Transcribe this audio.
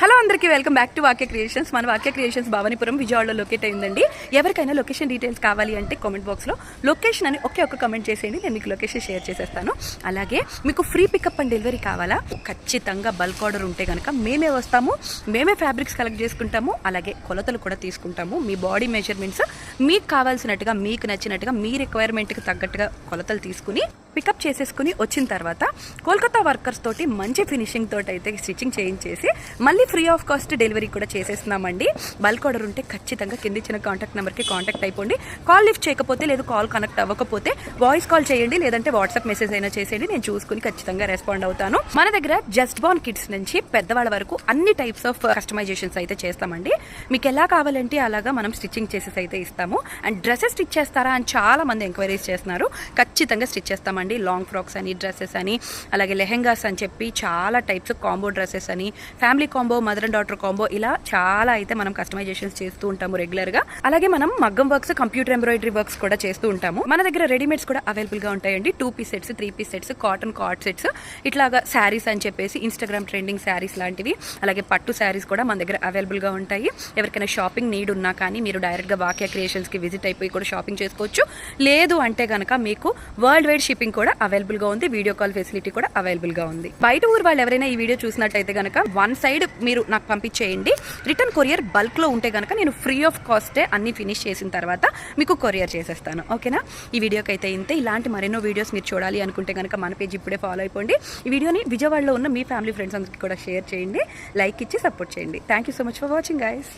Hello అందరికీ welcome back to వాక్య creations. మన వాక్య క్రియేషన్స్ భవానీపురం విజయవాడలో లొకేట్ అయిందండి. ఎవరికైనా లొకేషన్ డీటెయిల్స్ కావాలి అంటే కామెంట్ బాక్స్లో లొకేషన్ అని ఒక్క కమెంట్ చేసేయండి, నేను మీకు లొకేషన్ షేర్ చేసేస్తాను. అలాగే మీకు ఫ్రీ పికప్ అండ్ డెలివరీ కావాలా, ఖచ్చితంగా బల్క్ ఆర్డర్ ఉంటే కనుక మేమే వస్తాము, మేమే ఫ్యాబ్రిక్స్ కలెక్ట్ చేసుకుంటాము, అలాగే కొలతలు కూడా తీసుకుంటాము. మీ బాడీ మెజర్మెంట్స్ మీకు కావాల్సినట్టుగా, మీకు నచ్చినట్టుగా, మీ రిక్వైర్మెంట్కి తగ్గట్టుగా కొలతలు తీసుకుని పికప్ చేసేసుకుని వచ్చిన తర్వాత కోల్కతా వర్కర్స్ తోటి మంచి ఫినిషింగ్ తోటి అయితే స్టిచ్చింగ్ చేయించేసి మళ్ళీ ఫ్రీ ఆఫ్ కాస్ట్ డెలివరీ కూడా చేసేస్తున్నామండి. బల్క్ ఆర్డర్ ఉంటే ఖచ్చితంగా కింద ఇచ్చిన కాంటాక్ట్ నెంబర్కి కాంటాక్ట్ అయిపోండి. కాల్ లిఫ్ట్ చేయకపోతే, లేదు కాల్ కనెక్ట్ అవ్వకపోతే వాయిస్ కాల్ చేయండి, లేదంటే వాట్సాప్ మెసేజ్ అయినా చేసేయండి, నేను చూసుకుని ఖచ్చితంగా రెస్పాండ్ అవుతాను. మన దగ్గర జస్ట్ బార్న్ కిడ్స్ నుంచి పెద్దవాళ్ళ వరకు అన్ని టైప్స్ ఆఫ్ కస్టమైజేషన్స్ అయితే చేస్తామండి. మీకు ఎలా కావాలంటే అలాగా మనం స్టిచ్చింగ్ చేసేసి అయితే ఇస్తాము. అండ్ డ్రెస్సెస్ స్టిచ్ చేస్తారా అని చాలా మంది ఎంక్వైరీస్ చేస్తున్నారు. ఖచ్చితంగా స్టిచ్ చేస్తామండి. లాంగ్ ఫ్రాక్స్ అని, డ్రెస్సెస్ అని, అలాగే లెహెంగాస్ అని చెప్పి చాలా టైప్స్ కాంబో డ్రెస్సెస్ అని, family combo, mother and daughter combo, ఇలా చాలా అయితే మనం కస్టమైజేషన్స్ చేస్తూ ఉంటాము రెగ్యులర్ గా. అలాగే మనం మగ్గం వర్క్స్, కంప్యూటర్ ఎంబ్రాయిడరీ వర్క్స్ కూడా చేస్తూ ఉంటాము. మన దగ్గర రెడీమేడ్స్ కూడా అవైలబుల్ గా ఉంటాయండి. 2 piece sets, 3 piece sets, cotton cord sets, ఇట్లాగా శారీస్ అని చెప్పేసి ఇన్స్టాగ్రామ్ ట్రెండింగ్ శారీస్ లాంటివి, అలాగే పట్టు శారీస్ కూడా మన దగ్గర అవైలబుల్ గా ఉంటాయి. ఎవరికైనా షాపింగ్ నీడ్ ఉన్నా కానీ మీరు డైరెక్ట్ గా వాక్య క్రియేషన్స్ కి విజిట్ అయిపోయి కూడా షాపింగ్ చేసుకోవచ్చు. లేదు అంటే కనుక మీకు వరల్డ్ వైడ్ షిప్పింగ్ కూడా అవైలబుల్ గా ఉంది. వీడియో కాల్ ఫెసిలిటీ కూడా అవైలబుల్ గా ఉంది. బయట ఊరు వాళ్ళు ఎవరైనా ఈ వీడియో చూసినట్టయితే కనుక వన్ సైడ్ మీరు నాకు పంపించేయండి. రిటర్న్ కొరియర్ బల్క్ లో ఉంటే కనుక నేను ఫ్రీ ఆఫ్ కాస్టే అన్ని ఫినిష్ చేసిన తర్వాత మీకు కొరియర్ చేసేస్తాను. ఓకేనా? ఈ వీడియోకి అయితే ఇంతే. ఇలాంటి మరెన్నో వీడియోస్ మీరు చూడాలి అనుకుంటే కనుక మన పేజ్ ఇప్పుడే ఫాలో అయిపోండి. ఈ వీడియోని విజయవాడలో ఉన్న మీ ఫ్యామిలీ ఫ్రెండ్స్ అందరికీ కూడా షేర్ చేయండి, లైక్ ఇచ్చి సపోర్ట్ చేయండి. Thank you so much for watching guys.